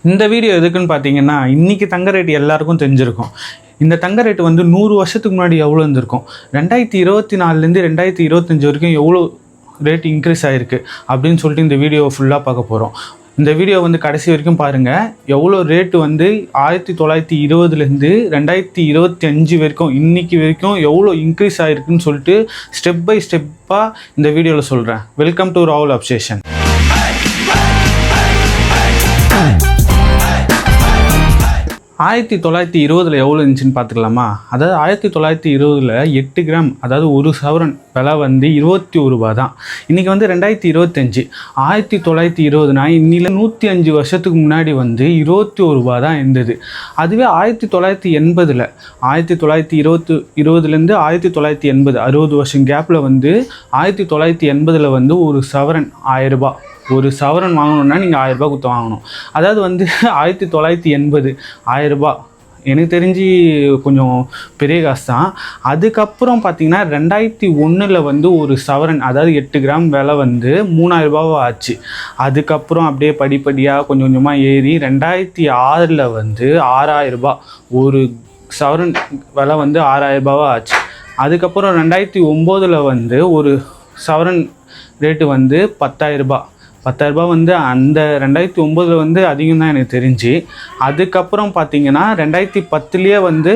இந்த வீடியோ எதுக்குன்னு பார்த்தீங்கன்னா, இன்றைக்கி தங்க ரேட் எல்லாருக்கும் தெரிஞ்சிருக்கும். இந்த தங்க ரேட்டு வந்து 100 வருஷத்துக்கு முன்னாடி எவ்வளோ இருந்திருக்கும், 2024லேருந்து 2025 வரைக்கும் எவ்வளோ ரேட் இன்க்ரீஸ் ஆகிருக்கு அப்படின்னு சொல்லிட்டு இந்த வீடியோவை ஃபுல்லாக பார்க்க போகிறோம். இந்த வீடியோ வந்து கடைசி வரைக்கும் பாருங்கள். எவ்வளோ ரேட்டு வந்து 1920லேருந்து 2025 வரைக்கும் இன்றைக்கி வரைக்கும் எவ்வளோ இன்க்ரீஸ் ஆகிருக்குன்னு சொல்லிட்டு ஸ்டெப் பை ஸ்டெப்பாக இந்த வீடியோவில் சொல்கிறேன். வெல்கம் டு ராகுல் அப்சேஷன். 1920 எவ்வளோ இருந்துச்சுன்னு பார்த்துக்கலாமா? அதாவது 1920 8 கிராம், அதாவது ஒரு சவரன் விலை வந்து 21 ரூபா தான். இன்றைக்கி வந்து 2025. 1920னா இன்னில 105 வருஷத்துக்கு முன்னாடி வந்து 21 ரூபா தான் இருந்தது. அதுவே 1980 1920லேருந்து 1980 60 வருஷம் கேப்பில் வந்து 1980 வந்து ஒரு சவரன் 1000 ரூபா. ஒரு சவரன் வாங்கணுன்னா நீங்கள் 1000 ரூபா கொடுத்து வாங்கணும். அதாவது வந்து 1980 1000 ரூபா எனக்கு தெரிஞ்சு கொஞ்சம் பெரிய காசு தான். அதுக்கப்புறம் பார்த்திங்கன்னா 2001 வந்து ஒரு சவரன், அதாவது 8 கிராம் விலை வந்து 3000 ரூபாவா ஆச்சு. அதுக்கப்புறம் அப்படியே படிப்படியாக கொஞ்சம் கொஞ்சமாக ஏறி 2006 வந்து 6000 ரூபா, ஒரு சவரன் விலை வந்து 6000 ரூபாவா ஆச்சு. அதுக்கப்புறம் 2009 வந்து ஒரு சவரன் ரேட்டு வந்து 10,000 ரூபா. 10,000 ரூபா வந்து அந்த 2009 வந்து அதிகம் தான் எனக்கு தெரிஞ்சு. அதுக்கப்புறம் பார்த்திங்கன்னா 2010 வந்து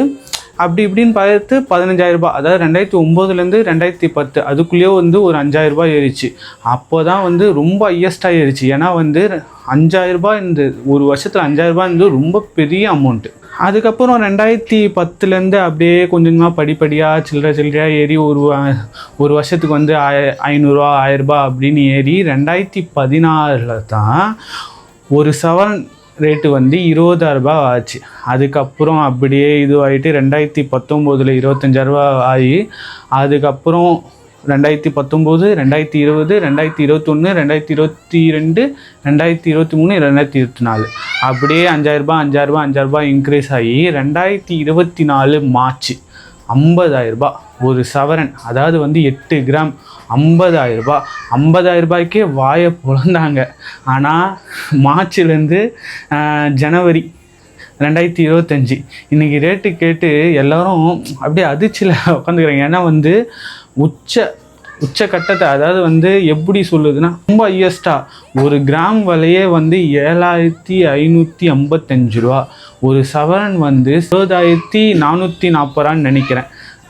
அப்படி இப்படின்னு பார்த்து 15,000 ரூபா, அதாவது 2009லேருந்து 2010 அதுக்குள்ளேயே வந்து ஒரு 5,000 ரூபா ஏறிச்சு. அப்போ தான் வந்து ரொம்ப ஹையஸ்ட்டாக ஏறிச்சு. ஏன்னா வந்து 5,000 ரூபா இந்த ஒரு வருஷத்தில் 5,000 ரூபா வந்து ரொம்ப பெரிய அமௌண்ட்டு. அதுக்கப்புறம் 2010லேருந்து அப்படியே கொஞ்சமாக படிப்படியாக சில்லறையாக ஏறி ஒரு வருஷத்துக்கு வந்து 500 ரூபா 1000 ரூபா அப்படின்னு ஏறி 2016 தான் ஒரு சவரன் ரேட்டு வந்து 20,000 ரூபா ஆச்சு. அதுக்கப்புறம் அப்படியே இதுவாகிட்டு 2019 25,000 ரூபா ஆகி, அதுக்கப்புறம் 2019 2020 2021 2022 2023 2024 அப்படியே 5,000 ரூபா இன்க்ரீஸ் ஆகி 2024 மார்ச் 50,000 ரூபா ஒரு சவரன், அதாவது வந்து 8 கிராம் 50,000 ரூபா. 50,000 ரூபாய்க்கே வாயை பொழந்தாங்க. ஆனால் மார்ச்லேருந்து ஜனவரி 2025 இன்றைக்கி ரேட்டு கேட்டு எல்லோரும் அப்படியே அதிர்ச்சியில் உட்காந்துக்கிறாங்க. ஏன்னா வந்து உச்சக்கட்டத்தை, அதாவது வந்து எப்படி சொல்லுதுன்னா ரொம்ப ஹையஸ்ட்டாக ஒரு கிராம் விலையே வந்து 7,555 ரூபா, ஒரு சவரன் வந்து 20,440 ரூபான்னு நினைக்கிறேன்.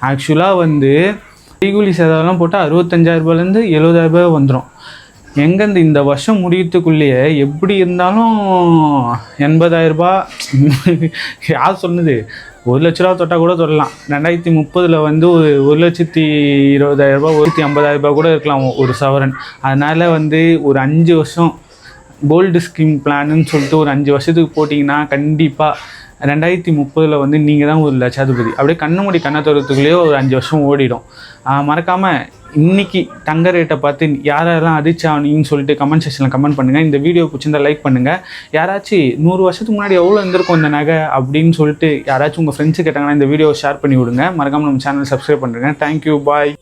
ஆக்சுவலாக வந்து கைகூலி சேதாரம் போட்டால் 65,000 ரூபாயிலேருந்து 70,000 ரூபாய் வந்துடும். எங்கேருந்து இந்த வருஷம் முடியறதுக்குள்ளேயே எப்படி இருந்தாலும் 80,000 ரூபா யார் சொன்னது, 1 லட்ச ரூபா தொட்டால் கூட தொடலாம். 2030 வந்து 1,20,000 ரூபா 1,50,000 ரூபா கூட இருக்கலாம் ஒரு சவரன். அதனால் வந்து ஒரு 5 வருஷம் கோல்டு ஸ்கீம் பிளான்னு சொல்லிட்டு ஒரு 5 வருஷத்துக்கு போட்டிங்கன்னா கண்டிப்பாக 2030 வந்து நீங்கள் தான் ஒரு லட்சாதிபதி. அப்படியே கண்ணை தோறத்துக்குள்ளேயே ஒரு 5 வருஷம் ஓடிடும். மறக்காமல் இன்றைக்கி தங்க ரேட்டை பார்த்து யாரெல்லாம் அதிர்ச்சி ஆனீங்கன்னு சொல்லிட்டு கமெண்ட் செக்ஷனில் கமெண்ட் பண்ணுங்கள். இந்த வீடியோ பிடிச்சிருந்தா லைக் பண்ணுங்கள். யாராச்சும் 100 வருஷத்துக்கு முன்னாடி எவ்வளோ இருந்திருக்கும் இந்த நகை அப்படின்னு சொல்லிட்டு யாராச்சும் உங்கள் ஃப்ரெண்ட்ஸு கேட்டாங்கன்னா இந்த வீடியோவை ஷேர் பண்ணி விடுங்க. மறக்காமல் நம்ம சேனல் சப்ஸ்கிரைப் பண்ணுறேங்க. தேங்க்யூ, பாய்.